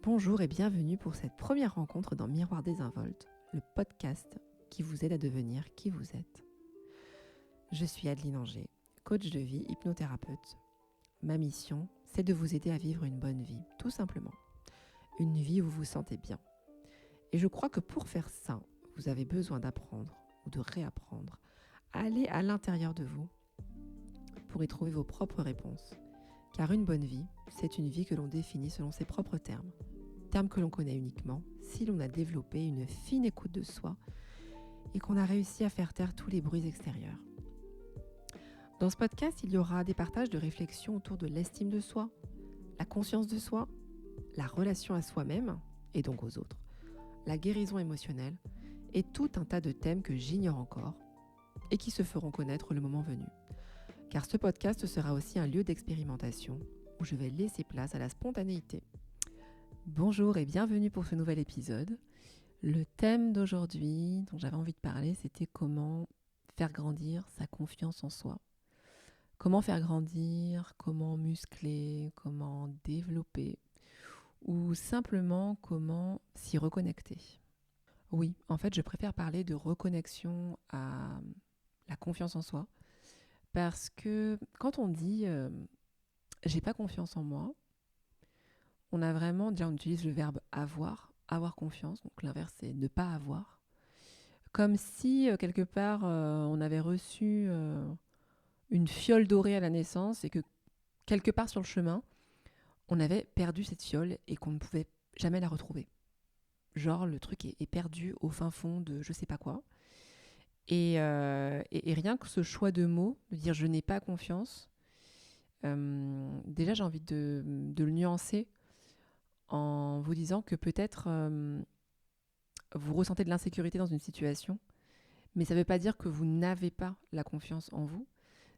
Bonjour et bienvenue pour cette première rencontre dans Miroir Désinvolte, le podcast qui vous aide à devenir qui vous êtes. Je suis Adeline Anger, coach de vie, hypnothérapeute. Ma mission, c'est de vous aider à vivre une bonne vie, tout simplement. Une vie où vous vous sentez bien. Et je crois que pour faire ça, vous avez besoin d'apprendre ou de réapprendre à aller à l'intérieur de vous pour y trouver vos propres réponses. Car une bonne vie, c'est une vie que l'on définit selon ses propres termes que l'on connaît uniquement si l'on a développé une fine écoute de soi et qu'on a réussi à faire taire tous les bruits extérieurs. Dans ce podcast, il y aura des partages de réflexions autour de l'estime de soi, la conscience de soi, la relation à soi-même et donc aux autres, la guérison émotionnelle et tout un tas de thèmes que j'ignore encore et qui se feront connaître le moment venu. Car ce podcast sera aussi un lieu d'expérimentation où je vais laisser place à la spontanéité. Bonjour et bienvenue pour ce nouvel épisode. Le thème d'aujourd'hui dont j'avais envie de parler, c'était comment faire grandir sa confiance en soi. Comment faire grandir, comment muscler, comment développer ou simplement comment s'y reconnecter. Oui, en fait, je préfère parler de reconnexion à la confiance en soi parce que quand on dit j'ai pas confiance en moi, on a vraiment, déjà on utilise le verbe avoir confiance, donc l'inverse c'est ne pas avoir. Comme si quelque part on avait reçu une fiole dorée à la naissance et que quelque part sur le chemin, on avait perdu cette fiole et qu'on ne pouvait jamais la retrouver. Genre le truc est perdu au fin fond de je sais pas quoi. Et rien que ce choix de mots, de dire je n'ai pas confiance, déjà j'ai envie de le nuancer en vous disant que peut-être vous ressentez de l'insécurité dans une situation, mais ça ne veut pas dire que vous n'avez pas la confiance en vous.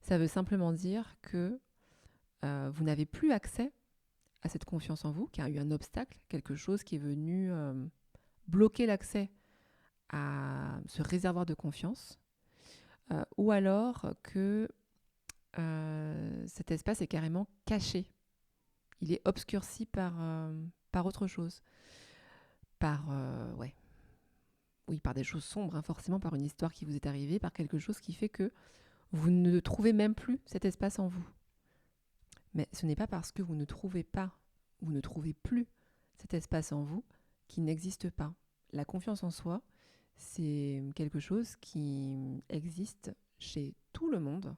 Ça veut simplement dire que vous n'avez plus accès à cette confiance en vous, qu'il y a eu un obstacle, quelque chose qui est venu bloquer l'accès à ce réservoir de confiance, ou alors que cet espace est carrément caché. Il est obscurci par autre chose, par des choses sombres, forcément par une histoire qui vous est arrivée, par quelque chose qui fait que vous ne trouvez même plus cet espace en vous. Mais ce n'est pas parce que vous ne trouvez pas, vous ne trouvez plus cet espace en vous qui n'existe pas. La confiance en soi, c'est quelque chose qui existe chez tout le monde.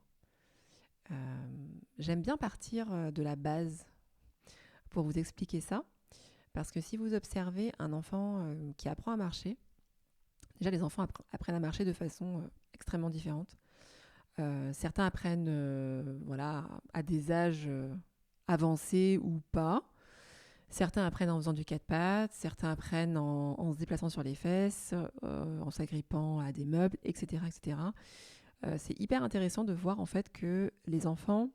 J'aime bien partir de la base pour vous expliquer ça, parce que si vous observez un enfant qui apprend à marcher, déjà les enfants apprennent à marcher de façon extrêmement différente. Certains apprennent à des âges avancés ou pas. Certains apprennent en faisant du 4 pattes, certains apprennent en se déplaçant sur les fesses, en s'agrippant à des meubles, etc. etc. C'est hyper intéressant de voir en fait que les enfants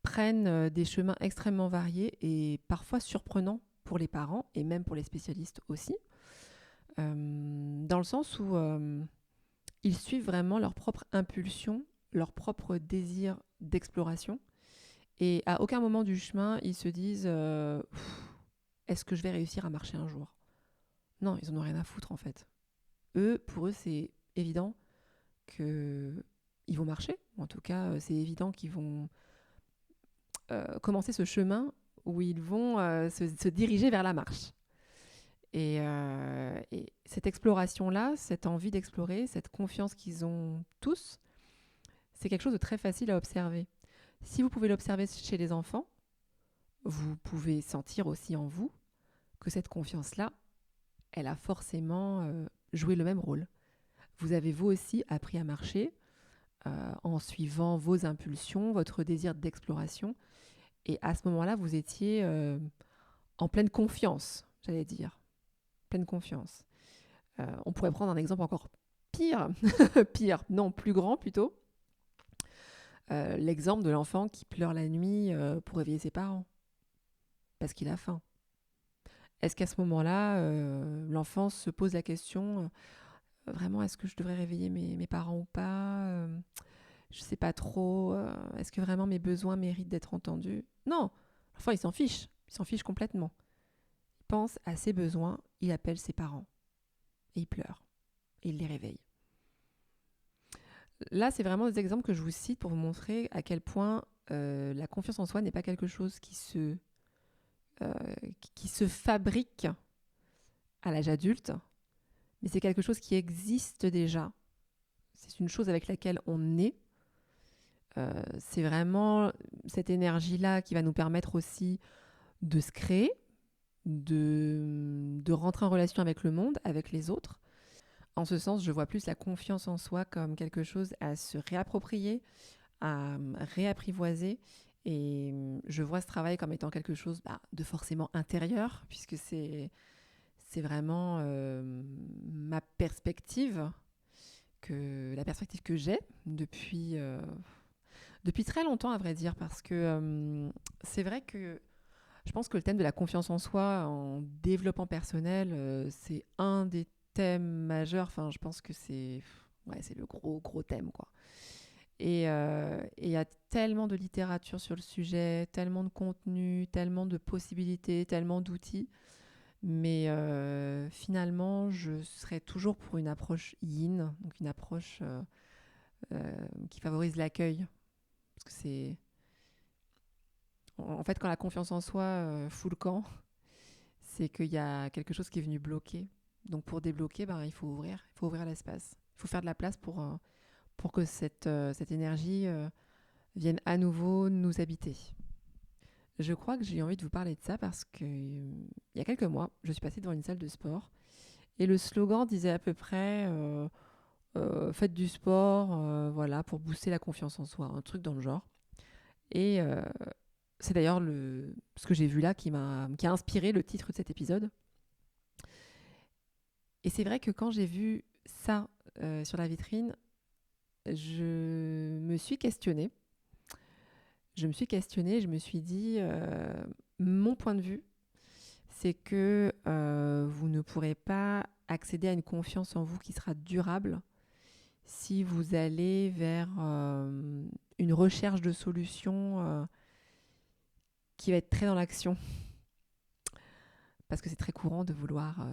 prennent des chemins extrêmement variés et parfois surprenants pour les parents et même pour les spécialistes aussi, dans le sens où ils suivent vraiment leur propre impulsion, leur propre désir d'exploration. Et à aucun moment du chemin, ils se disent est-ce que je vais réussir à marcher un jour ? Non, ils en ont rien à foutre en fait. Pour eux, c'est évident qu'ils vont marcher. En tout cas, c'est évident qu'ils vont commencer ce chemin où ils vont se diriger vers la marche. Et cette exploration-là, cette envie d'explorer, cette confiance qu'ils ont tous, c'est quelque chose de très facile à observer. Si vous pouvez l'observer chez les enfants, vous pouvez sentir aussi en vous que cette confiance-là, elle a forcément joué le même rôle. Vous avez vous aussi appris à marcher en suivant vos impulsions, votre désir d'exploration. Et à ce moment-là, vous étiez en pleine confiance, j'allais dire. Pleine confiance. On pourrait prendre un exemple encore pire, plus grand plutôt. L'exemple de l'enfant qui pleure la nuit pour réveiller ses parents parce qu'il a faim. Est-ce qu'à ce moment-là, l'enfant se pose la question vraiment, est-ce que je devrais réveiller mes parents ou pas je sais pas trop, est-ce que vraiment mes besoins méritent d'être entendus ? Non, l'enfant il s'en fiche complètement. pense à ses besoins, il appelle ses parents et il pleure et il les réveille. Là, c'est vraiment des exemples que je vous cite pour vous montrer à quel point la confiance en soi n'est pas quelque chose qui se fabrique à l'âge adulte, mais c'est quelque chose qui existe déjà. C'est une chose avec laquelle on naît. C'est vraiment cette énergie-là qui va nous permettre aussi de se créer, de rentrer en relation avec le monde, avec les autres. En ce sens, je vois plus la confiance en soi comme quelque chose à se réapproprier, à réapprivoiser. Et je vois ce travail comme étant quelque chose de forcément intérieur, puisque c'est vraiment ma perspective, la perspective que j'ai depuis très longtemps, à vrai dire, parce que c'est vrai que je pense que le thème de la confiance en soi en développement personnel, c'est un des thèmes majeurs. Enfin, je pense que c'est le gros thème, quoi. Et il y a tellement de littérature sur le sujet, tellement de contenu, tellement de possibilités, tellement d'outils. Mais finalement, je serais toujours pour une approche yin, donc une approche qui favorise l'accueil. Parce que c'est... En fait, quand la confiance en soi fout le camp, c'est qu'il y a quelque chose qui est venu bloquer. Donc pour débloquer, il faut ouvrir l'espace. Il faut faire de la place pour que cette énergie vienne à nouveau nous habiter. Je crois que j'ai envie de vous parler de ça parce que il y a quelques mois, je suis passée devant une salle de sport et le slogan disait à peu près faites du sport, voilà, pour booster la confiance en soi, un truc dans le genre. Et c'est d'ailleurs ce que j'ai vu là qui a inspiré le titre de cet épisode. Et c'est vrai que quand j'ai vu ça sur la vitrine, je me suis questionnée. Je me suis dit, mon point de vue, c'est que vous ne pourrez pas accéder à une confiance en vous qui sera durable si vous allez vers une recherche de solutions qui va être très dans l'action. Parce que c'est très courant de vouloir,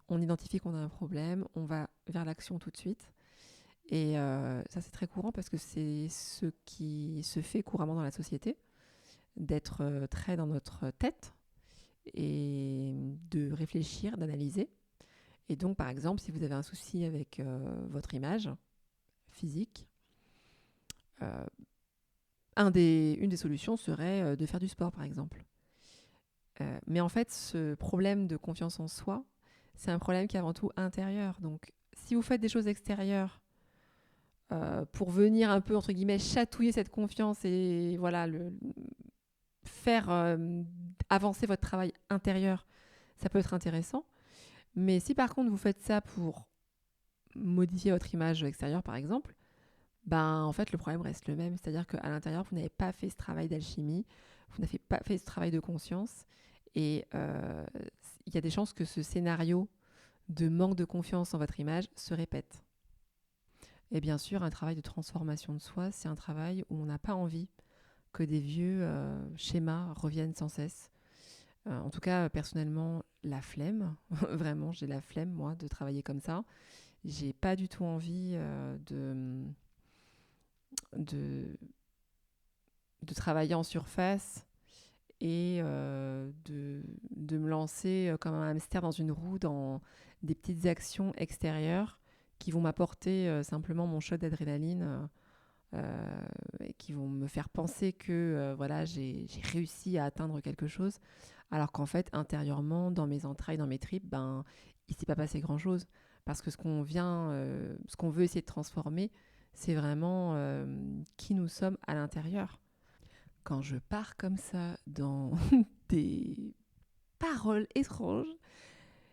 on identifie qu'on a un problème, on va vers l'action tout de suite. Et ça, c'est très courant parce que c'est ce qui se fait couramment dans la société, d'être très dans notre tête et de réfléchir, d'analyser. Et donc, par exemple, si vous avez un souci avec votre image physique, une des solutions serait de faire du sport, par exemple. Mais en fait, ce problème de confiance en soi, c'est un problème qui est avant tout intérieur. Donc, si vous faites des choses extérieures pour venir un peu, entre guillemets, chatouiller cette confiance et voilà, faire avancer votre travail intérieur, ça peut être intéressant. Mais si par contre vous faites ça pour modifier votre image extérieure, par exemple, en fait, le problème reste le même. C'est-à-dire qu'à l'intérieur, vous n'avez pas fait ce travail d'alchimie, vous n'avez pas fait ce travail de conscience. Et il y a des chances que ce scénario de manque de confiance en votre image se répète. Et bien sûr, un travail de transformation de soi, c'est un travail où on n'a pas envie que des vieux schémas reviennent sans cesse. En tout cas, personnellement, la flemme. Vraiment, j'ai la flemme, moi, de travailler comme ça. J'ai pas du tout envie de travailler en surface et de me lancer comme un hamster dans une roue dans des petites actions extérieures qui vont m'apporter simplement mon shot d'adrénaline et qui vont me faire penser que j'ai réussi à atteindre quelque chose, alors qu'en fait, intérieurement, dans mes entrailles, dans mes tripes, il s'est pas passé grand-chose. Parce que ce qu'on veut essayer de transformer, c'est vraiment qui nous sommes à l'intérieur. Quand je pars comme ça dans des paroles étranges,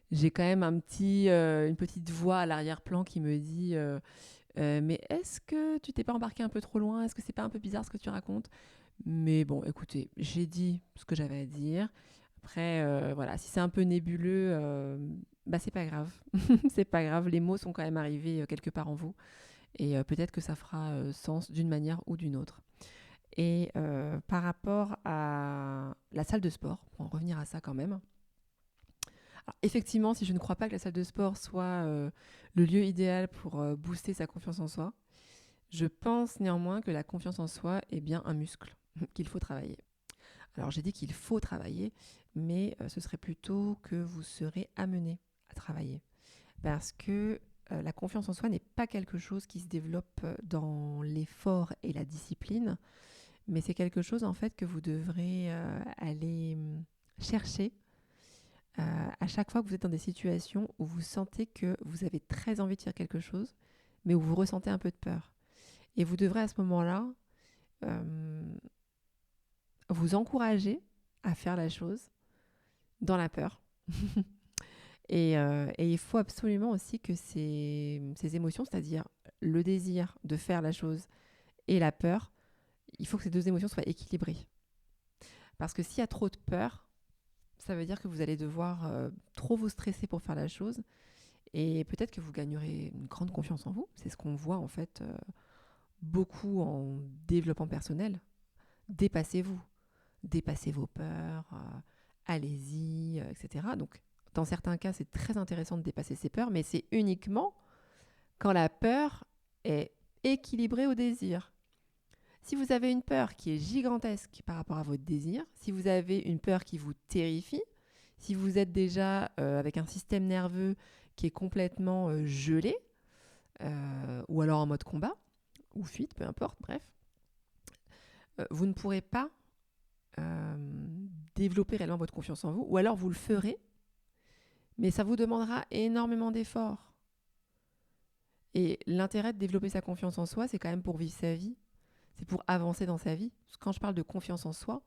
j'ai quand même une petite voix à l'arrière-plan qui me dit mais est-ce que tu t'es pas embarqué un peu trop loin? Est-ce que c'est pas un peu bizarre ce que tu racontes? Mais bon, écoutez, j'ai dit ce que j'avais à dire. Après, si c'est un peu nébuleux, c'est pas grave. C'est pas grave, les mots sont quand même arrivés quelque part en vous. Et peut-être que ça fera sens d'une manière ou d'une autre. Et par rapport à la salle de sport, pour en revenir à ça quand même, Alors, effectivement, si je ne crois pas que la salle de sport soit le lieu idéal pour booster sa confiance en soi, je pense néanmoins que la confiance en soi est bien un muscle qu'il faut travailler. Alors j'ai dit qu'il faut travailler, mais ce serait plutôt que vous serez amené à travailler. Parce que la confiance en soi n'est pas quelque chose qui se développe dans l'effort et la discipline, mais c'est quelque chose en fait que vous devrez aller chercher à chaque fois que vous êtes dans des situations où vous sentez que vous avez très envie de faire quelque chose, mais où vous ressentez un peu de peur. Et vous devrez à ce moment-là vous encourager à faire la chose dans la peur. Et il faut absolument aussi que ces émotions, c'est-à-dire le désir de faire la chose et la peur, il faut que ces deux émotions soient équilibrées. Parce que s'il y a trop de peur, ça veut dire que vous allez devoir trop vous stresser pour faire la chose. Et peut-être que vous gagnerez une grande confiance en vous. C'est ce qu'on voit en fait beaucoup en développement personnel. Dépassez-vous. Dépassez vos peurs, allez-y, etc. Donc, dans certains cas, c'est très intéressant de dépasser ses peurs, mais c'est uniquement quand la peur est équilibrée au désir. Si vous avez une peur qui est gigantesque par rapport à votre désir, si vous avez une peur qui vous terrifie, si vous êtes déjà avec un système nerveux qui est complètement gelé, ou alors en mode combat, ou fuite, peu importe, bref, vous ne pourrez pas développer réellement votre confiance en vous, ou alors vous le ferez, mais ça vous demandera énormément d'efforts. Et l'intérêt de développer sa confiance en soi, c'est quand même pour vivre sa vie, c'est pour avancer dans sa vie. Quand je parle de confiance en soi,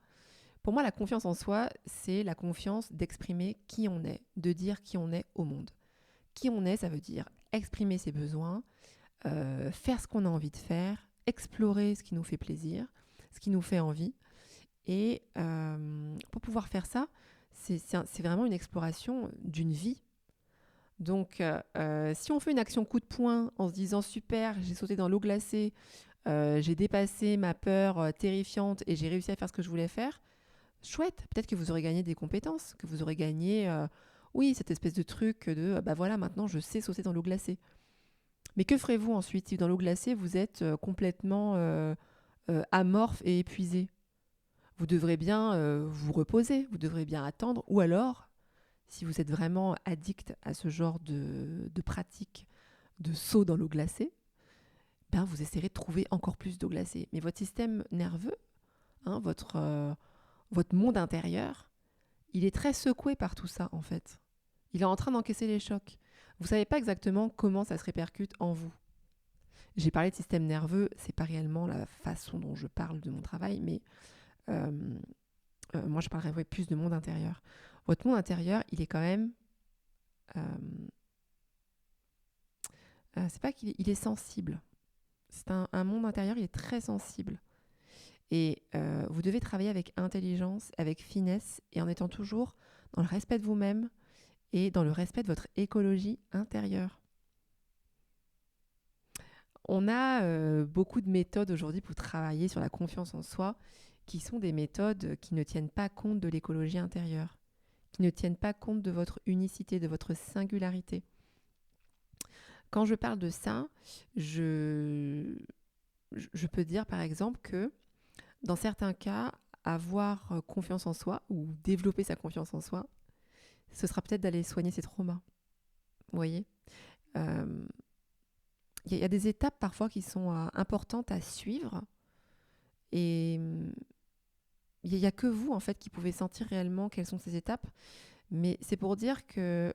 pour moi, la confiance en soi, c'est la confiance d'exprimer qui on est, de dire qui on est au monde. Qui on est, ça veut dire exprimer ses besoins, faire ce qu'on a envie de faire, explorer ce qui nous fait plaisir, ce qui nous fait envie. Et pour pouvoir faire ça, c'est vraiment une exploration d'une vie. Donc, si on fait une action coup de poing en se disant « super, j'ai sauté dans l'eau glacée, j'ai dépassé ma peur terrifiante et j'ai réussi à faire ce que je voulais faire », chouette, peut-être que vous aurez gagné des compétences, que vous aurez gagné, oui, cette espèce de truc de « bah voilà, maintenant je sais sauter dans l'eau glacée ». Mais que ferez-vous ensuite si dans l'eau glacée, vous êtes complètement amorphe et épuisé ? Vous devrez bien vous reposer, vous devrez bien attendre, ou alors, si vous êtes vraiment addict à ce genre de pratique de saut dans l'eau glacée, ben vous essaierez de trouver encore plus d'eau glacée. Mais votre système nerveux, hein, votre monde intérieur, il est très secoué par tout ça en fait. Il est en train d'encaisser les chocs. Vous ne savez pas exactement comment ça se répercute en vous. J'ai parlé de système nerveux, c'est pas réellement la façon dont je parle de mon travail, mais moi je parlerai plus de monde intérieur. Votre monde intérieur, il est quand même... c'est pas qu'il est, il est sensible. C'est un monde intérieur, il est très sensible. Et vous devez travailler avec intelligence, avec finesse, et en étant toujours dans le respect de vous-même et dans le respect de votre écologie intérieure. On a beaucoup de méthodes aujourd'hui pour travailler sur la confiance en soi, qui sont des méthodes qui ne tiennent pas compte de l'écologie intérieure, qui ne tiennent pas compte de votre unicité, de votre singularité. Quand je parle de ça, je peux dire par exemple que dans certains cas, avoir confiance en soi ou développer sa confiance en soi, ce sera peut-être d'aller soigner ses traumas. Vous voyez ? Il y a des étapes parfois qui sont importantes à suivre et il n'y a que vous en fait qui pouvez sentir réellement quelles sont ces étapes. Mais c'est pour dire que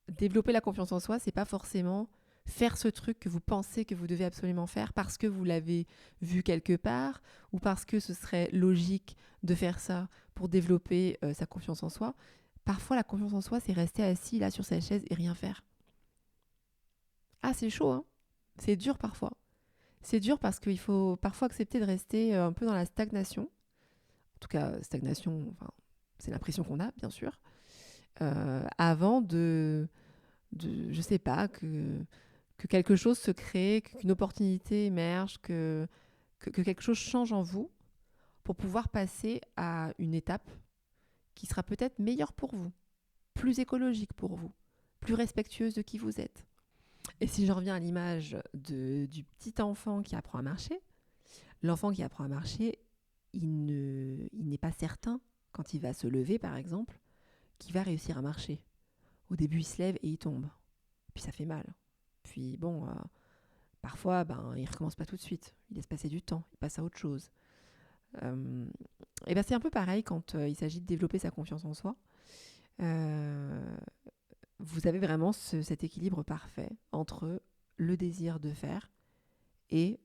développer la confiance en soi, c'est pas forcément faire ce truc que vous pensez que vous devez absolument faire parce que vous l'avez vu quelque part ou parce que ce serait logique de faire ça pour développer sa confiance en soi. Parfois, la confiance en soi, c'est rester assis là sur sa chaise et rien faire. Ah, c'est chaud, hein ? C'est dur parfois. C'est dur parce qu'il faut parfois accepter de rester un peu dans la stagnation. En tout cas, stagnation, enfin, c'est l'impression qu'on a, bien sûr. Avant je sais pas, que quelque chose se crée, qu'une opportunité émerge, que quelque chose change en vous pour pouvoir passer à une étape qui sera peut-être meilleure pour vous. plus écologique pour vous, plus respectueuse de qui vous êtes. Et si je reviens à l'image du petit enfant qui apprend à marcher, l'enfant qui apprend à marcher, il n'est pas certain, quand il va se lever par exemple, qu'il va réussir à marcher. Au début, il se lève et il tombe. Puis ça fait mal. Puis bon, parfois, il ne recommence pas tout de suite. Il laisse passer du temps, il passe à autre chose. Et c'est un peu pareil quand il s'agit de développer sa confiance en soi. Vous avez vraiment cet équilibre parfait entre le désir de faire et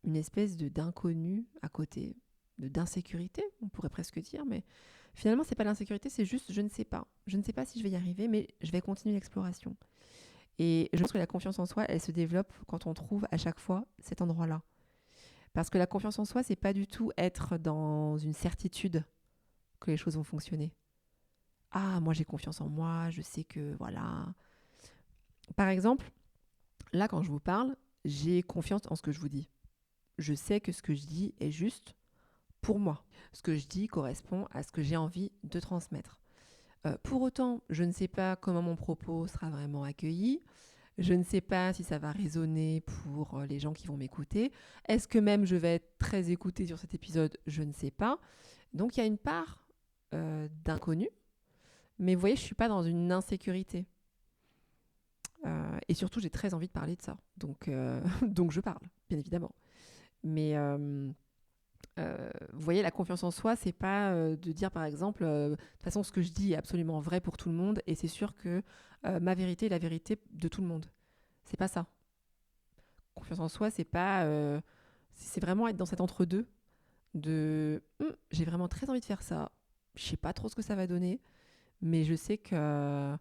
une espèce d'inconnu à côté, d'insécurité, on pourrait presque dire, mais finalement, c'est pas l'insécurité, c'est juste je ne sais pas. Je ne sais pas si je vais y arriver, mais je vais continuer l'exploration. Et je pense que la confiance en soi, elle se développe quand on trouve à chaque fois cet endroit-là. Parce que la confiance en soi, c'est pas du tout être dans une certitude que les choses vont fonctionner. Ah, moi j'ai confiance en moi, je sais que voilà. Par exemple, là quand je vous parle, j'ai confiance en ce que je vous dis. Je sais que ce que je dis est juste pour moi. Ce que je dis correspond à ce que j'ai envie de transmettre. Pour autant, je ne sais pas comment mon propos sera vraiment accueilli. Je ne sais pas si ça va résonner pour les gens qui vont m'écouter. Est-ce que même je vais être très écoutée sur cet épisode ? Je ne sais pas. Donc il y a une part d'inconnu. Mais vous voyez, je ne suis pas dans une insécurité. Et surtout, j'ai très envie de parler de ça. Donc, donc je parle, bien évidemment. Mais vous voyez, la confiance en soi, c'est pas de dire, par exemple, de toute façon, ce que je dis est absolument vrai pour tout le monde, et c'est sûr que ma vérité est la vérité de tout le monde. C'est pas ça. Confiance en soi, c'est pas, c'est vraiment être dans cet entre-deux de j'ai vraiment très envie de faire ça. Je sais pas trop ce que ça va donner, mais je sais que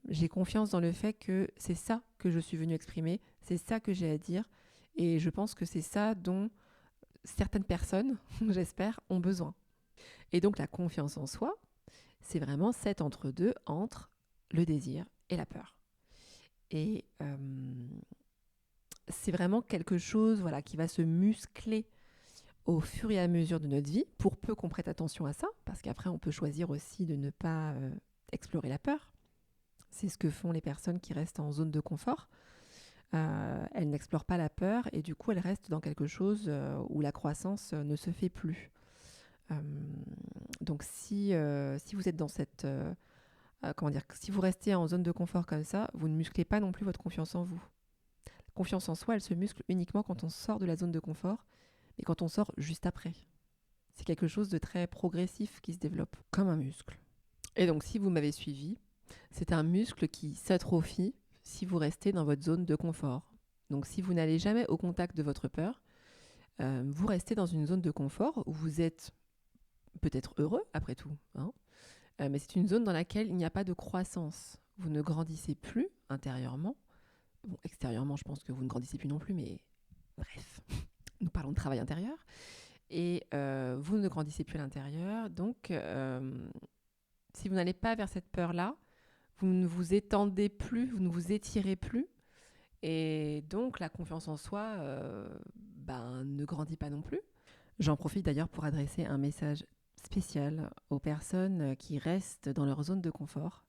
j'ai confiance dans le fait que c'est ça que je suis venue exprimer, c'est ça que j'ai à dire, et je pense que c'est ça dont certaines personnes, j'espère, ont besoin. Et donc la confiance en soi, c'est vraiment cet entre-deux entre le désir et la peur. Et c'est vraiment quelque chose qui va se muscler au fur et à mesure de notre vie, pour peu qu'on prête attention à ça, parce qu'après on peut choisir aussi de ne pas explorer la peur. C'est ce que font les personnes qui restent en zone de confort. Elles n'explorent pas la peur et du coup elles restent dans quelque chose où la croissance ne se fait plus. Donc si vous êtes dans cette... si vous restez en zone de confort comme ça, vous ne musclez pas non plus votre confiance en vous. La confiance en soi, elle se muscle uniquement quand on sort de la zone de confort et quand on sort juste après. C'est quelque chose de très progressif qui se développe, comme un muscle. Et donc si vous m'avez suivi, c'est un muscle qui s'atrophie si vous restez dans votre zone de confort. Donc si vous n'allez jamais au contact de votre peur, vous restez dans une zone de confort où vous êtes peut-être heureux après tout, mais c'est une zone dans laquelle il n'y a pas de croissance. Vous ne grandissez plus intérieurement. Bon, extérieurement, je pense que vous ne grandissez plus non plus, mais bref, nous parlons de travail intérieur. Et vous ne grandissez plus à l'intérieur. Donc, si vous n'allez pas vers cette peur-là, vous ne vous étendez plus, vous ne vous étirez plus. Et donc, la confiance en soi ne grandit pas non plus. J'en profite d'ailleurs pour adresser un message spécial aux personnes qui restent dans leur zone de confort,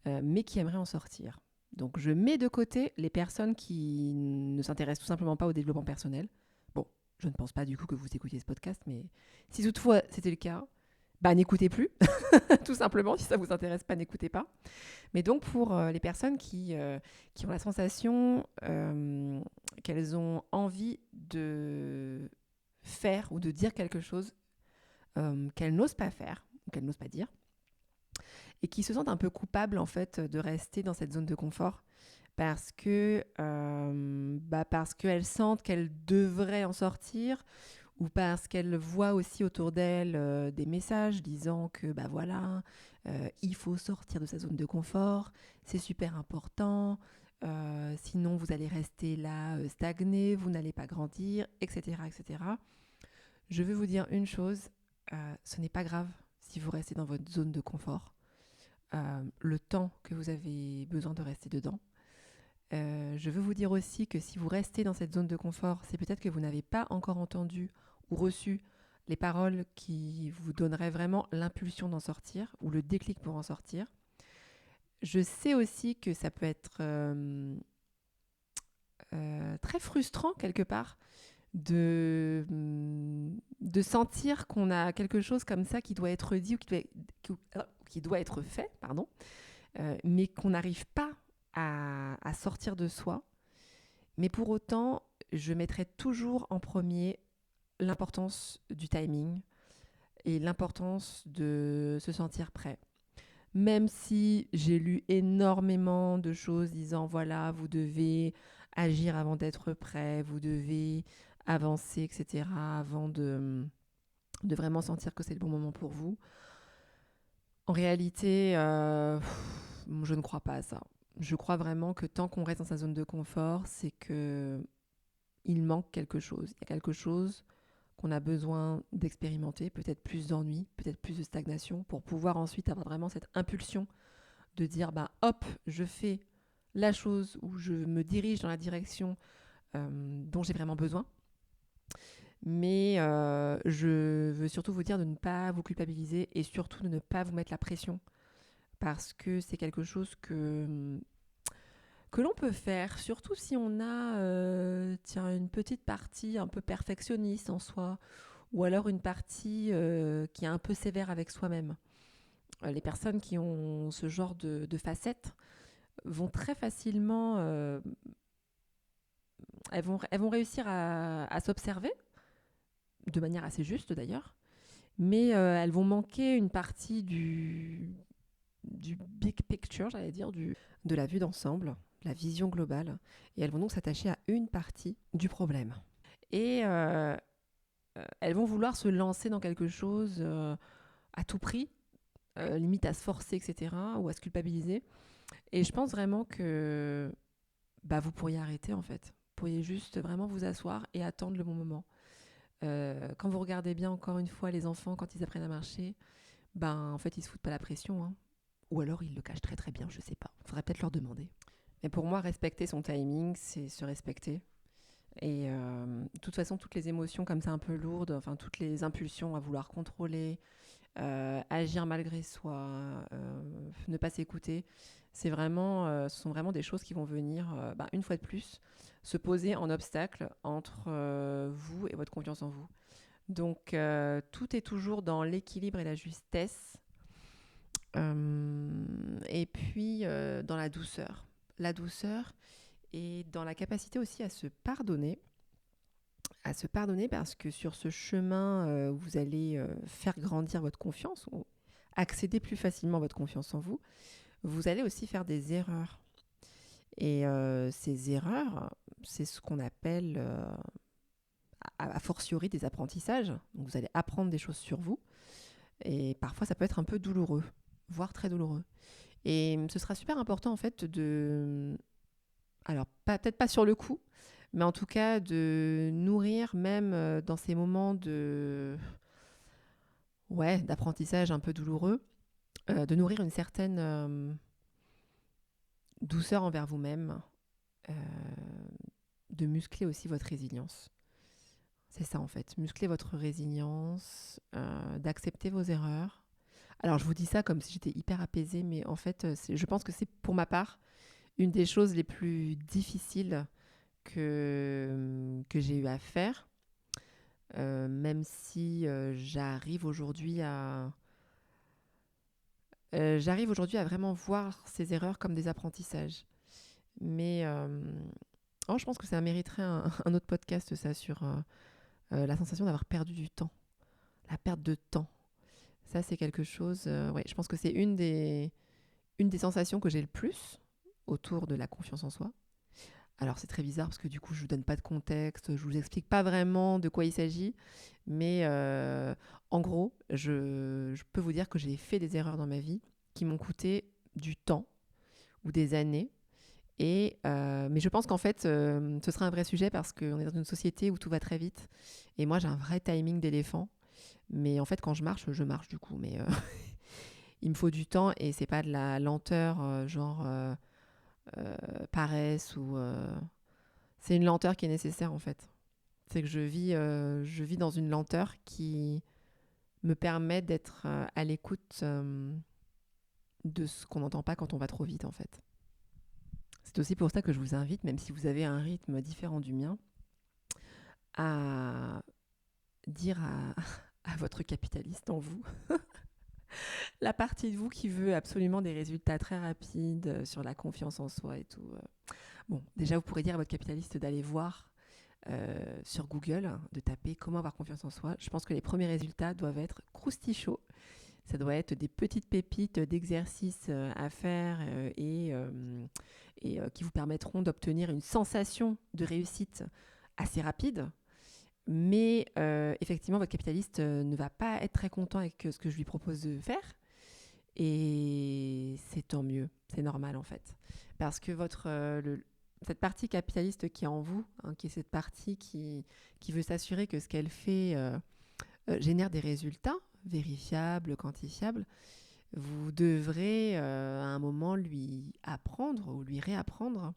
mais qui aimeraient en sortir. Donc, je mets de côté les personnes qui ne s'intéressent tout simplement pas au développement personnel. Bon, je ne pense pas du coup que vous écoutiez ce podcast, mais si toutefois c'était le cas, n'écoutez plus, tout simplement. Si ça ne vous intéresse pas, n'écoutez pas. Mais donc, pour les personnes qui ont la sensation qu'elles ont envie de faire ou de dire quelque chose qu'elles n'osent pas faire, ou qu'elles n'osent pas dire, et qui se sentent un peu coupables en fait de rester dans cette zone de confort parce que parce qu'elles sentent qu'elles devraient en sortir, ou parce qu'elles voient aussi autour d'elles des messages disant que il faut sortir de sa zone de confort, c'est super important, sinon vous allez rester là stagné, vous n'allez pas grandir, etc., etc. Je veux vous dire une chose, ce n'est pas grave si vous restez dans votre zone de confort, le temps que vous avez besoin de rester dedans. Je veux vous dire aussi que si vous restez dans cette zone de confort, c'est peut-être que vous n'avez pas encore entendu ou reçu les paroles qui vous donneraient vraiment l'impulsion d'en sortir ou le déclic pour en sortir. Je sais aussi que ça peut être très frustrant quelque part de sentir qu'on a quelque chose comme ça qui doit être dit ou qui doit être fait, mais qu'on n'arrive pas à sortir de soi. Mais pour autant, je mettrai toujours en premier l'importance du timing et l'importance de se sentir prêt. Même si j'ai lu énormément de choses disant voilà, vous devez agir avant d'être prêt, vous devez avancer, etc., avant de vraiment sentir que c'est le bon moment pour vous. En réalité, je ne crois pas à ça. Je crois vraiment que tant qu'on reste dans sa zone de confort, c'est qu'il manque quelque chose. Il y a quelque chose qu'on a besoin d'expérimenter, peut-être plus d'ennui, peut-être plus de stagnation, pour pouvoir ensuite avoir vraiment cette impulsion de dire hop, je fais la chose ou je me dirige dans la direction dont j'ai vraiment besoin. Mais je veux surtout vous dire de ne pas vous culpabiliser et surtout de ne pas vous mettre la pression, parce que c'est quelque chose que l'on peut faire, surtout si on a une petite partie un peu perfectionniste en soi, ou alors une partie qui est un peu sévère avec soi-même. Les personnes qui ont ce genre de facettes vont très facilement, elles vont réussir à s'observer, de manière assez juste d'ailleurs, mais elles vont manquer une partie du big picture, j'allais dire, de la vue d'ensemble, la vision globale, et elles vont donc s'attacher à une partie du problème. Et elles vont vouloir se lancer dans quelque chose à tout prix, limite à se forcer, etc., ou à se culpabiliser. Et je pense vraiment que vous pourriez arrêter, en fait. Vous pourriez juste vraiment vous asseoir et attendre le bon moment. Quand vous regardez bien, encore une fois, les enfants, quand ils apprennent à marcher, en fait, ils se foutent pas la pression, hein. Ou alors, ils le cachent très très bien, je sais pas. Faudrait peut-être leur demander. Mais pour moi, respecter son timing, c'est se respecter. Et de toute façon, toutes les émotions comme ça un peu lourdes, enfin toutes les impulsions à vouloir contrôler, agir malgré soi, ne pas s'écouter, ce sont vraiment des choses qui vont venir, une fois de plus, se poser en obstacle entre vous et votre confiance en vous. Donc, tout est toujours dans l'équilibre et la justesse, et puis dans la douceur. La douceur et dans la capacité aussi à se pardonner parce que sur ce chemin, vous allez faire grandir votre confiance ou accéder plus facilement à votre confiance en vous. Vous allez aussi faire des erreurs. Et ces erreurs, c'est ce qu'on appelle a fortiori des apprentissages. Donc vous allez apprendre des choses sur vous. Et parfois, ça peut être un peu douloureux, voire très douloureux. Et ce sera super important en fait alors peut-être pas sur le coup, mais en tout cas de nourrir même dans ces moments d'apprentissage un peu douloureux, de nourrir une certaine douceur envers vous-même, euh, de muscler aussi votre résilience. C'est ça en fait, muscler votre résilience, d'accepter vos erreurs. Alors je vous dis ça comme si j'étais hyper apaisée, mais en fait je pense que c'est pour ma part une des choses les plus difficiles que j'ai eu à faire, même si j'arrive aujourd'hui à vraiment voir ces erreurs comme des apprentissages. Mais je pense que ça mériterait un autre podcast, ça, sur la sensation d'avoir perdu du temps, la perte de temps. Ça, c'est quelque chose, je pense que c'est une des sensations que j'ai le plus autour de la confiance en soi. Alors c'est très bizarre parce que du coup je vous donne pas de contexte, je vous explique pas vraiment de quoi il s'agit, mais en gros je peux vous dire que j'ai fait des erreurs dans ma vie qui m'ont coûté du temps ou des années, mais je pense qu'en fait ce sera un vrai sujet parce qu'on est dans une société où tout va très vite et moi j'ai un vrai timing d'éléphant, mais en fait quand je marche du coup, mais il me faut du temps et c'est pas de la lenteur paresse ou c'est une lenteur qui est nécessaire en fait. C'est que je vis dans une lenteur qui me permet d'être à l'écoute de ce qu'on n'entend pas quand on va trop vite, en fait. C'est aussi pour ça que je vous invite, même si vous avez un rythme différent du mien, à dire à votre capitaliste en vous, la partie de vous qui veut absolument des résultats très rapides sur la confiance en soi et tout. Bon, déjà, vous pourrez dire à votre capitaliste d'aller voir sur Google, de taper comment avoir confiance en soi. Je pense que les premiers résultats doivent être croustilles-chauds. Ça doit être des petites pépites d'exercices à faire et qui vous permettront d'obtenir une sensation de réussite assez rapide. Mais effectivement, votre capitaliste ne va pas être très content avec ce que je lui propose de faire. Et c'est tant mieux, c'est normal en fait. Parce que cette partie capitaliste qui est en vous, qui est cette partie qui veut s'assurer que ce qu'elle fait génère des résultats vérifiables, quantifiables, vous devrez à un moment lui apprendre ou lui réapprendre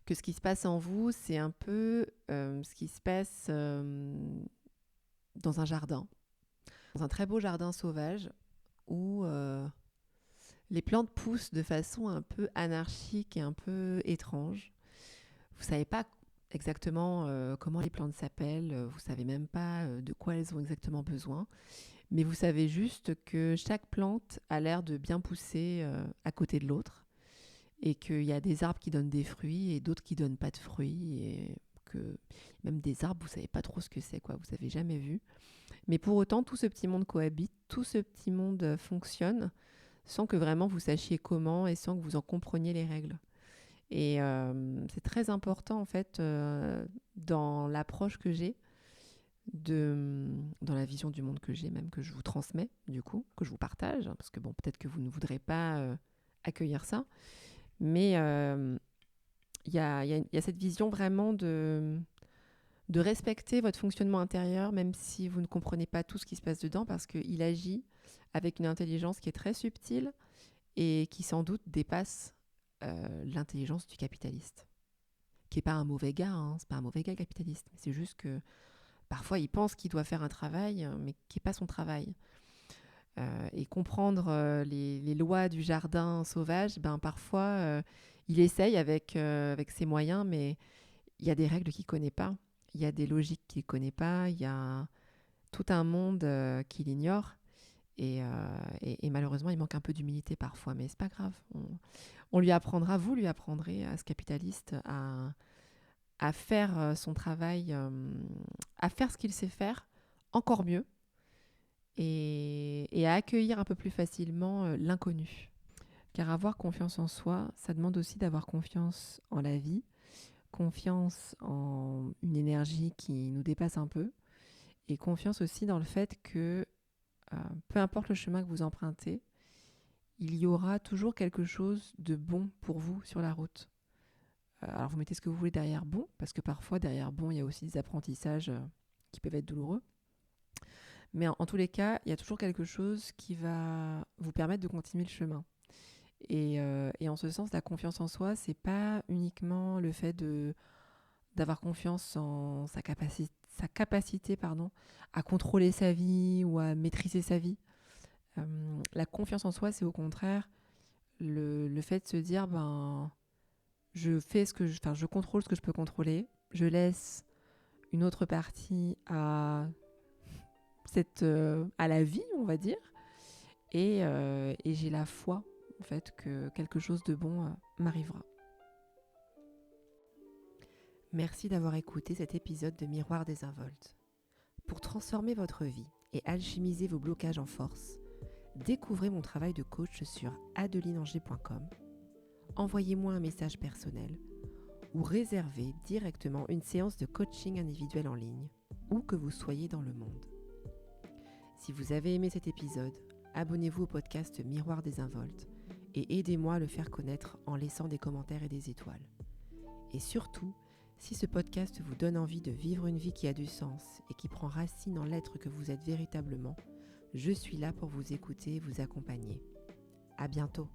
que ce qui se passe en vous, c'est un peu ce qui se passe dans un jardin, dans un très beau jardin sauvage où les plantes poussent de façon un peu anarchique et un peu étrange. Vous ne savez pas exactement comment les plantes s'appellent, vous ne savez même pas de quoi elles ont exactement besoin, mais vous savez juste que chaque plante a l'air de bien pousser à côté de l'autre et qu'il y a des arbres qui donnent des fruits et d'autres qui ne donnent pas de fruits et que même des arbres, vous ne savez pas trop ce que c'est, quoi, vous n'avez jamais vu. Mais pour autant, tout ce petit monde cohabite, tout ce petit monde fonctionne sans que vraiment vous sachiez comment et sans que vous en compreniez les règles. Et c'est très important en fait dans l'approche que j'ai, dans la vision du monde que j'ai, même que je vous transmets du coup, que je vous partage, parce que bon, peut-être que vous ne voudrez pas accueillir ça, mais il y a cette vision vraiment de respecter votre fonctionnement intérieur, même si vous ne comprenez pas tout ce qui se passe dedans, parce qu'il agit avec une intelligence qui est très subtile et qui sans doute dépasse l'intelligence du capitaliste. Qui n'est pas un mauvais gars, c'est pas un mauvais gars le capitaliste, mais c'est juste que parfois il pense qu'il doit faire un travail, mais qui n'est pas son travail. Et comprendre les lois du jardin sauvage, parfois il essaye avec ses moyens, mais il y a des règles qu'il ne connaît pas, il y a des logiques qu'il ne connaît pas, il y a tout un monde qu'il ignore. Et malheureusement, il manque un peu d'humilité parfois, mais c'est pas grave. On lui apprendra, vous lui apprendrez à ce capitaliste à faire son travail, à faire ce qu'il sait faire encore mieux et à accueillir un peu plus facilement l'inconnu. Car avoir confiance en soi, ça demande aussi d'avoir confiance en la vie, confiance en une énergie qui nous dépasse un peu et confiance aussi dans le fait que peu importe le chemin que vous empruntez, il y aura toujours quelque chose de bon pour vous sur la route. Alors vous mettez ce que vous voulez derrière bon, parce que parfois derrière bon, il y a aussi des apprentissages qui peuvent être douloureux. Mais en tous les cas, il y a toujours quelque chose qui va vous permettre de continuer le chemin. Et en ce sens, la confiance en soi, c'est pas uniquement le fait d'avoir confiance en sa capacité à contrôler sa vie ou à maîtriser sa vie. La confiance en soi, c'est au contraire le fait de se dire je contrôle ce que je peux contrôler, je laisse une autre partie à la vie, on va dire, et j'ai la foi en fait que quelque chose de bon m'arrivera. Merci d'avoir écouté cet épisode de Miroir désinvolte. Pour transformer votre vie et alchimiser vos blocages en force, découvrez mon travail de coach sur adelineanger.com. Envoyez-moi un message personnel ou réservez directement une séance de coaching individuel en ligne, où que vous soyez dans le monde. Si vous avez aimé cet épisode, abonnez-vous au podcast Miroir désinvolte et aidez-moi à le faire connaître en laissant des commentaires et des étoiles. Et surtout, si ce podcast vous donne envie de vivre une vie qui a du sens et qui prend racine en l'être que vous êtes véritablement, je suis là pour vous écouter et vous accompagner. À bientôt.